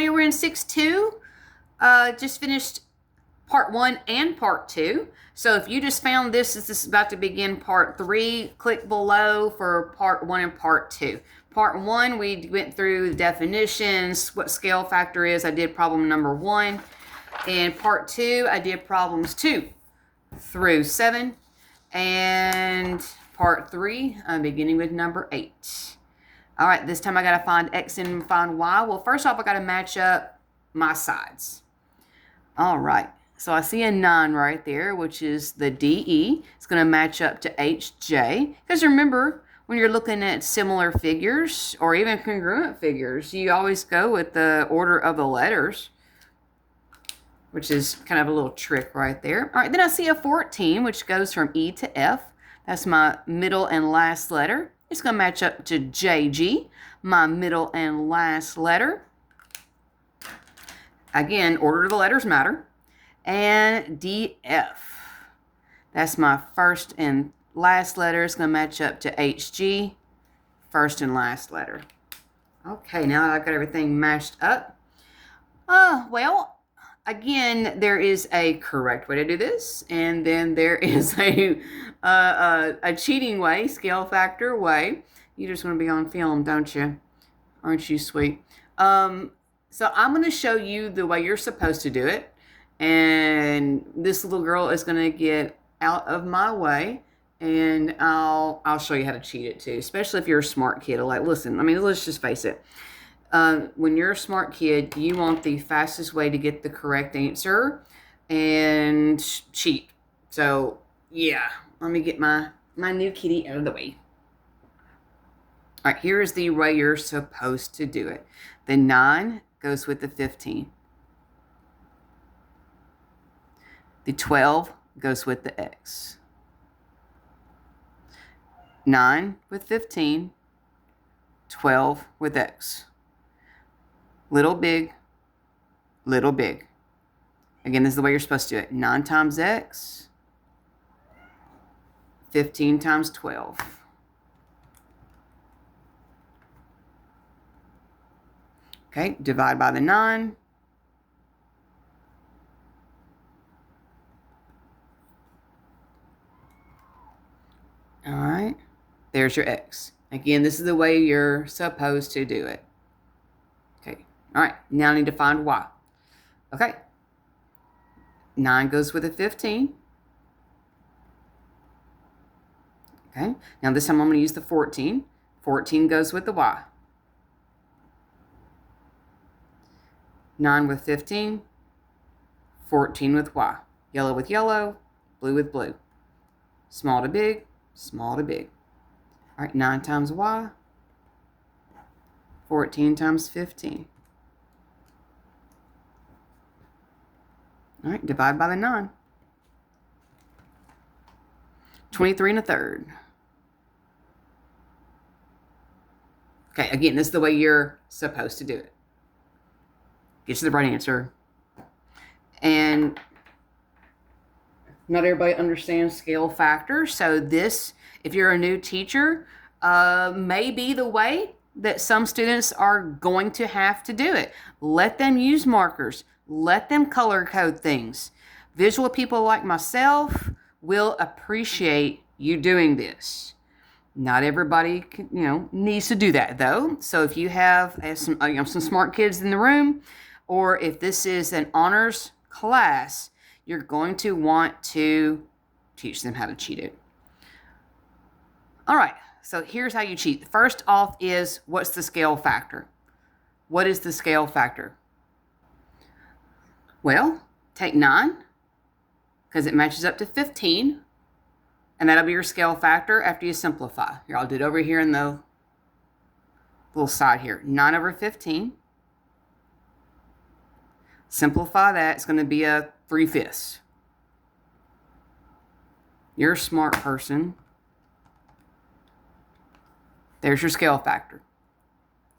familiar, we're in 6-2. Just finished part 1 and part 2. So if you just found this is about to begin part 3, click below for part 1 and part 2. Part 1, we went through the definitions, what scale factor is. I did problem number 1. And part 2, I did problems 2 through 7. And part 3, I'm beginning with number 8. All right, this time I got to find x and find y. Well, first off, I got to match up my sides. All right, so I see a 9 right there, which is the DE. It's going to match up to HJ. Because remember, when you're looking at similar figures or even congruent figures, you always go with the order of the letters, which is kind of a little trick right there. All right, then I see a 14, which goes from E to F. That's my middle and last letter. It's going to match up to JG, my middle and last letter. Again, order of the letters matter. And DF. That's my first and last letter. It's going to match up to HG, first and last letter. Okay, now I've got everything matched up. Well, again, there is a correct way to do this, and then there is a cheating way, scale factor way. You just want to be on film, don't you? Aren't you sweet? So I'm going to show you the way you're supposed to do it, and this little girl is going to get out of my way, and I'll show you how to cheat it too, especially if you're a smart kid. Like, listen, I mean, let's just face it. When you're a smart kid, you want the fastest way to get the correct answer and cheat. So, yeah, let me get my new kitty out of the way. All right, here is the way you're supposed to do it. The 9 goes with the 15. The 12 goes with the X. 9 with 15, 12 with X. Little big, little big. Again, this is the way you're supposed to do it. 9 times X, 15 times 12. Okay, divide by the 9. All right, there's your X. Again, this is the way you're supposed to do it. Okay, all right, now I need to find Y. Okay, 9 goes with a 15. Okay, now this time I'm going to use the 14. 14 goes with the Y. 9 with 15, 14 with Y. Yellow with yellow, blue with blue. Small to big, small to big. All right, 9 times Y, 14 times 15. All right, divide by the 9. 23 1/3. Okay, again, this is the way you're supposed to do it. Get you the right answer. And not everybody understands scale factors. So this, if you're a new teacher, may be the way that some students are going to have to do it. Let them use markers. Let them color code things. Visual people like myself will appreciate you doing this. Not everybody, needs to do that though. So if you have some smart kids in the room, or if this is an honors class, you're going to want to teach them how to cheat it. All right, so here's how you cheat. First off is, what's the scale factor? What is the scale factor? Well, take 9, because it matches up to 15, and that'll be your scale factor after you simplify. Here, I'll do it over here in the little side here. 9 over 15. Simplify that, it's going to be a 3/5. You're a smart person. There's your scale factor.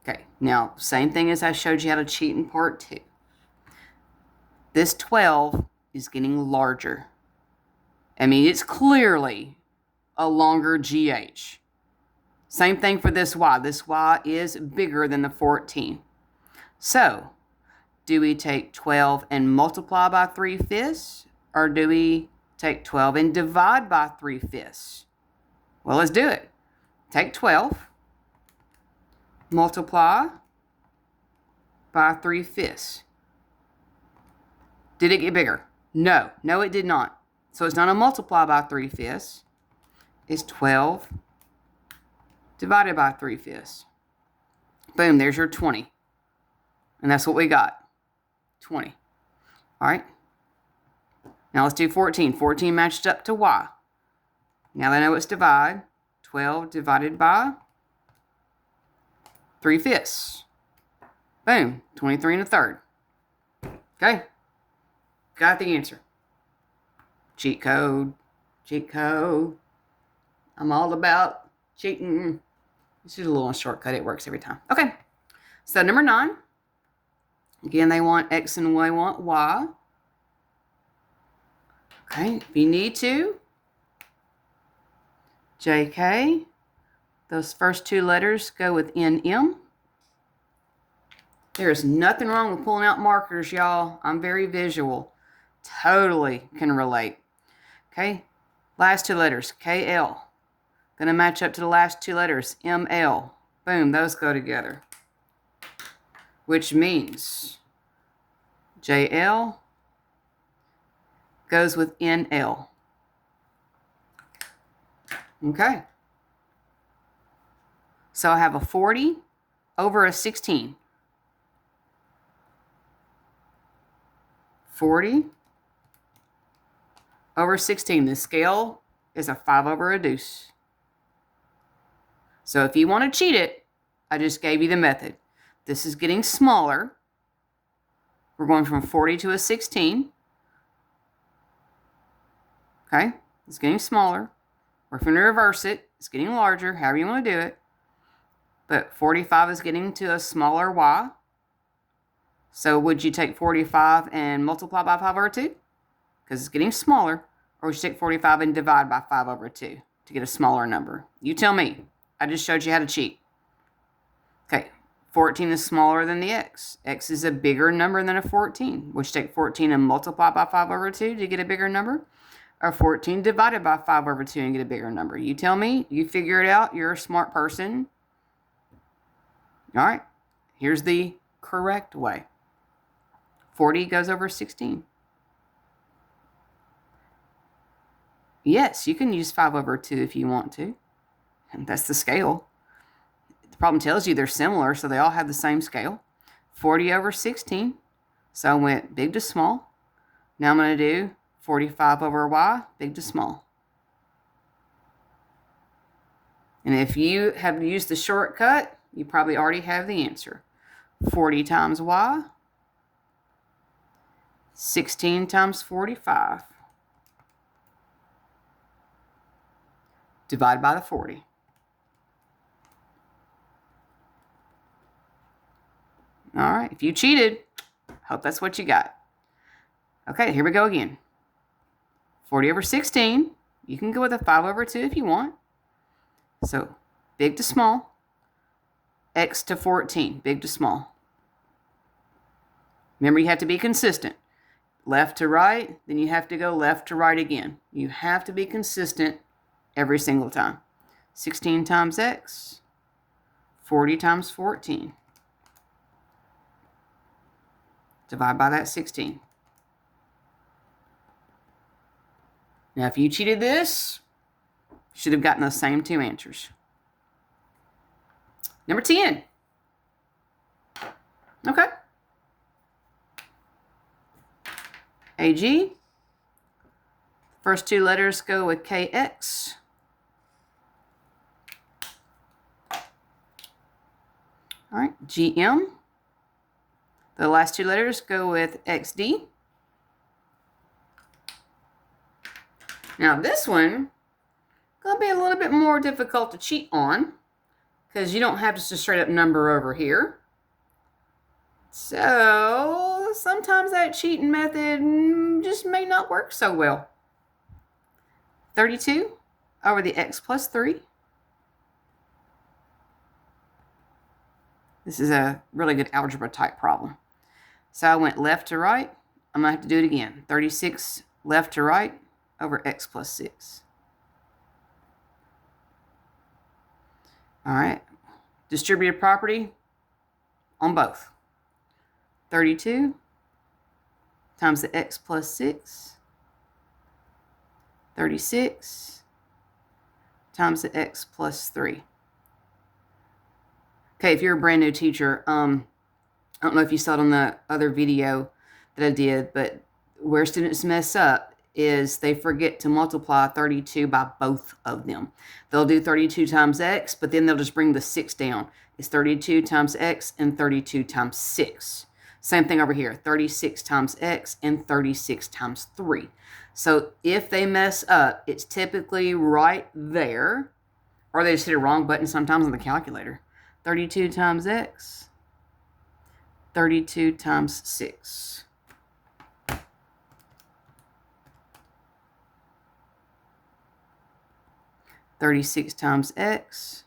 Okay, now, same thing as I showed you how to cheat in part 2. This 12 is getting larger. I mean, it's clearly a longer GH. Same thing for this Y. This Y is bigger than the 14. So, Do we take 12 and multiply by 3/5? Or do we take 12 and divide by 3/5? Well, let's do it. Take 12, multiply by 3/5. Did it get bigger? No. No, it did not. So it's not a multiply by 3/5. It's 12 divided by 3/5. Boom, there's your 20. And that's what we got. 20. All right. Now let's do 14. 14 matched up to y. Now they know it's divide. 12 divided by 3/5. Boom, 23 1/3. Okay. Got the answer. Cheat code. Cheat code. I'm all about cheating. This is a little shortcut. It works every time. Okay. So number 9. Again, they want x and they want y. Okay. If you need to, JK, those first 2 letters go with NM. There's nothing wrong with pulling out markers, y'all. I'm very visual. Totally can relate. Okay. Last 2 letters, KL. Going to match up to the last 2 letters, ML. Boom, those go together. Which means JL goes with NL. Okay. So I have a 40 over a 16. 40 over 16. The scale is a 5 over a deuce. So if you want to cheat it, I just gave you the method. This is getting smaller. We're going from 40 to a 16. Okay, it's getting smaller. We're going to reverse it. It's getting larger, however you want to do it. But 45 is getting to a smaller y. So would you take 45 and multiply by 5 over 2? Because it's getting smaller. Or would you take 45 and divide by 5 over 2 to get a smaller number? You tell me. I just showed you how to cheat. Okay, 14 is smaller than the x. X is a bigger number than a 14. Would you take 14 and multiply by 5 over 2 to get a bigger number? Or 14 divided by 5 over 2 and get a bigger number? You tell me. You figure it out. You're a smart person. All right. Here's the correct way. 40 goes over 16. Yes, you can use 5 over 2 if you want to. And that's the scale. The problem tells you they're similar, so they all have the same scale. 40 over 16. So I went big to small. Now I'm going to do 45 over y, big to small. And if you have used the shortcut, you probably already have the answer. 40 times y, 16 times 45. Divide by the 40. All right, if you cheated, hope that's what you got. Okay, here we go again. 40 over 16. You can go with a 5 over 2 if you want. So, big to small. X to 14, big to small. Remember, you have to be consistent. Left to right, then you have to go left to right again. You have to be consistent every single time. 16 times x, 40 times 14. Divide by that 16. Now, if you cheated this, you should have gotten those same 2 answers. Number 10. Okay. AG. First 2 letters go with KX. All right, GM. The last 2 letters go with XD. Now this one going to be a little bit more difficult to cheat on because you don't have just a straight up number over here. So sometimes that cheating method just may not work so well. 32 over the x plus 3. This is a really good algebra type problem. So I went left to right. I'm going to have to do it again. 36 left to right over x plus 6. All right. Distributive property on both. 32 times the x plus 6. 36 times the x plus 3. Okay, if you're a brand new teacher, I don't know if you saw it on the other video that I did, but where students mess up is they forget to multiply 32 by both of them. They'll do 32 times x, but then they'll just bring the 6 down. It's 32 times x and 32 times 6. Same thing over here, 36 times x and 36 times 3. So if they mess up, it's typically right there, or they just hit a wrong button sometimes on the calculator. 32 times x, 32 times 6. $36 times x,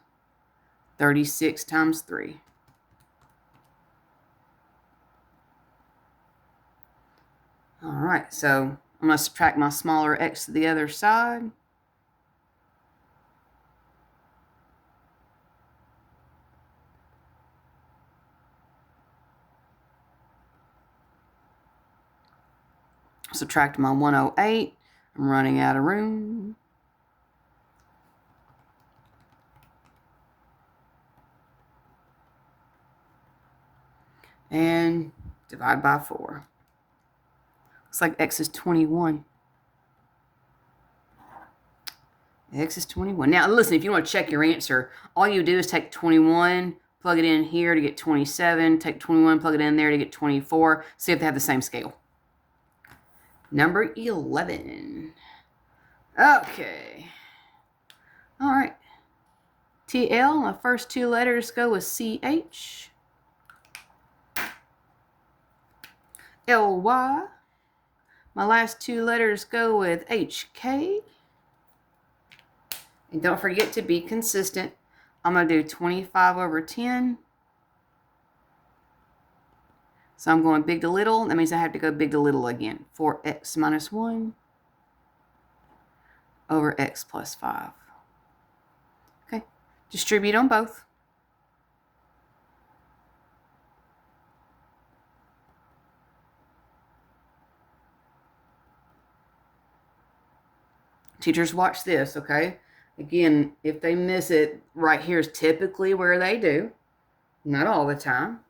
36 times 3. All right, so I'm going to subtract my smaller x to the other side. Subtract my 108. I'm running out of room. And divide by 4. Looks like x is 21. X is 21. Now, listen, if you want to check your answer, all you do is take 21, plug it in here to get 27, take 21, plug it in there to get 24. See if they have the same scale. Number 11. Okay. All right. TL, my first two letters go with CH. LY. My last two letters go with HK. And don't forget to be consistent. I'm going to do 25 over 10. So I'm going big to little. That means I have to go big to little again. 4x minus 1 over x plus 5. Okay. Distribute on both. Teachers, watch this, okay? Again, if they miss it, right here is typically where they do. Not all the time,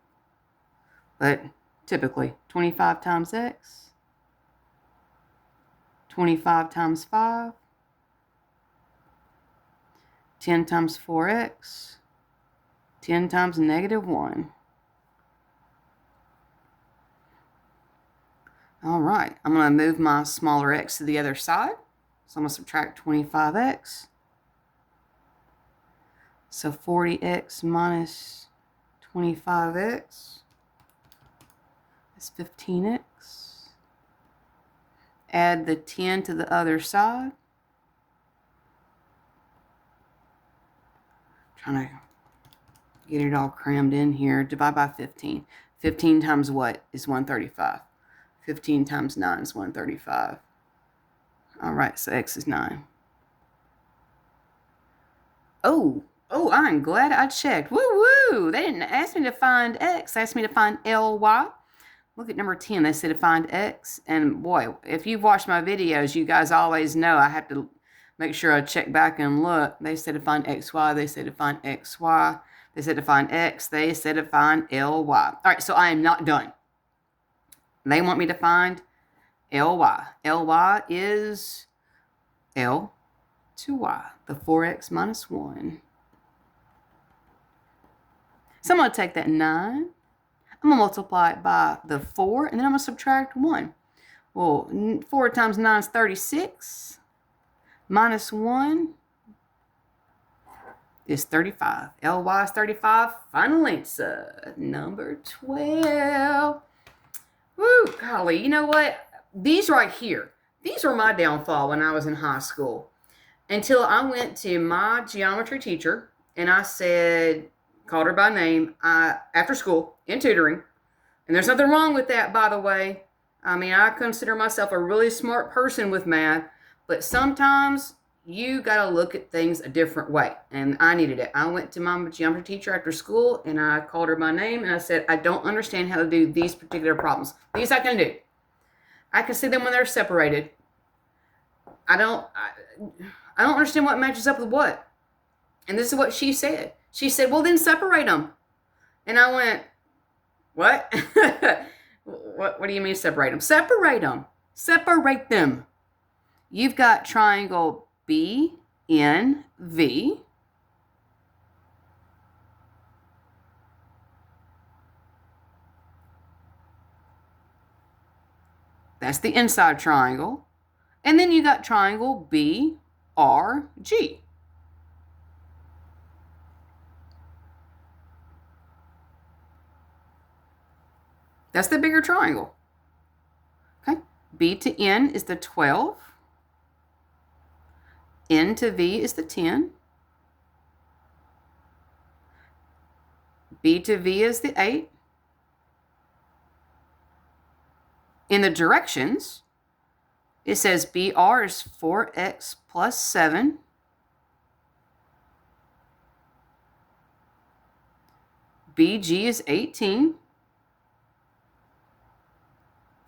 but typically. 25 times x, 25 times 5, 10 times 4x, 10 times negative 1. All right, I'm going to move my smaller x to the other side. So I'm going to subtract 25x. So 40x minus 25x is 15x. Add the 10 to the other side. Trying to get it all crammed in here. Divide by 15. 15 times what is 135? 15 times 9 is 135. All right, so x is 9. Oh, I'm glad I checked. Woo! They didn't ask me to find x. They asked me to find ly. Look at number 10. They said to find x. And boy, if you've watched my videos, you guys always know I have to make sure I check back and look. They said to find xy. They said to find xy. They said to find x. They said to find ly. All right, so I am not done. They want me to find ly. Ly is L to y, the 4x minus 1. So I'm going to take that 9. I'm going to multiply it by the 4, and then I'm going to subtract 1. Well, 4 times 9 is 36. Minus 1 is 35. Ly is 35. Final answer, number 12. Woo, golly, you know what? These right here, these were my downfall when I was in high school. Until I went to my geometry teacher and I said, called her by name after school in tutoring, And there's nothing wrong with that, by the way. I mean, I consider myself a really smart person with math, but sometimes you got to look at things a different way. And I needed it. I went to my geometry teacher after school and I called her by name and I said, I don't understand how to do these particular problems. These I can do. I can see them when they're separated. I don't understand what matches up with what. And this is what she said. She said, well, then separate them. And I went, what? What do you mean separate them? Separate them. Separate them. You've got triangle BNV. That's the inside triangle. And then you got triangle BRG. That's the bigger triangle. Okay. B to N is the 12. N to V is the 10. B to V is the 8. In the directions, it says BR is 4x plus 7. BG is 18.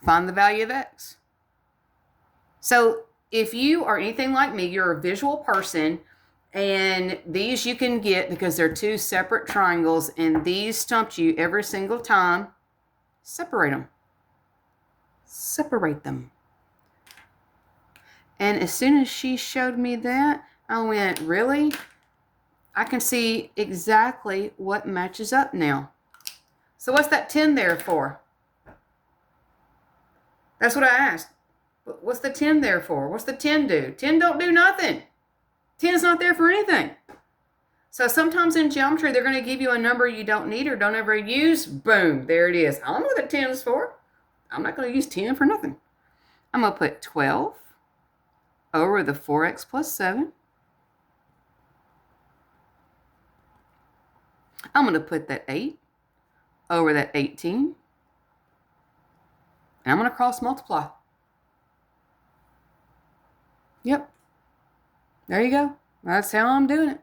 Find the value of x. So if you are anything like me, you're a visual person, and these you can get because they're two separate triangles, and these stumped you every single time. Separate them. Separate them. And as soon as she showed me that, I went, really? I can see exactly what matches up now. So what's that 10 there for? That's what I asked. What's the 10 there for? What's the 10 do? 10 don't do nothing. 10 is not there for anything. So sometimes in geometry, they're going to give you a number you don't need or don't ever use. Boom, there it is. I don't know what the 10 is for. I'm not going to use 10 for nothing. I'm going to put 12 over the 4x plus 7. I'm going to put that 8 over that 18. And I'm going to cross multiply. Yep. There you go. That's how I'm doing it.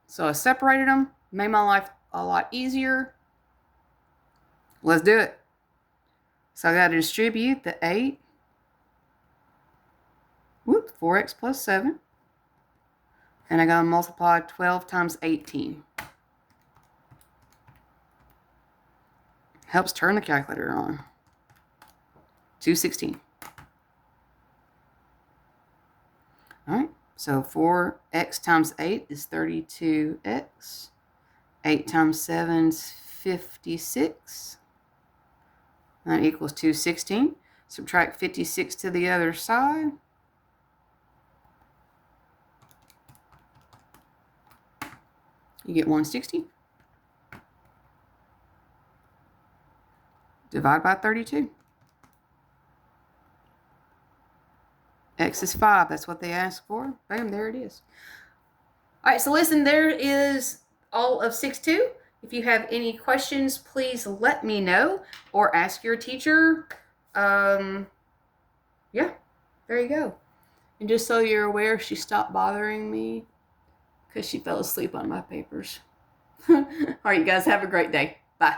So I separated them, made my life a lot easier. Let's do it. So I got to distribute the 8. 4x plus 7. And I got to multiply 12 times 18. Helps turn the calculator on. 216. All right, so 4x times 8 is 32x. 8 times 7 is 56. That equals 216. Subtract 56 to the other side. You get 160. Divide by 32. X is 5. That's what they asked for. Bam, there it is. All right, so listen, there is all of 6-2. If you have any questions, please let me know or ask your teacher. Yeah, there you go. And just so you're aware, she stopped bothering me because she fell asleep on my papers. All right, you guys have a great day. Bye.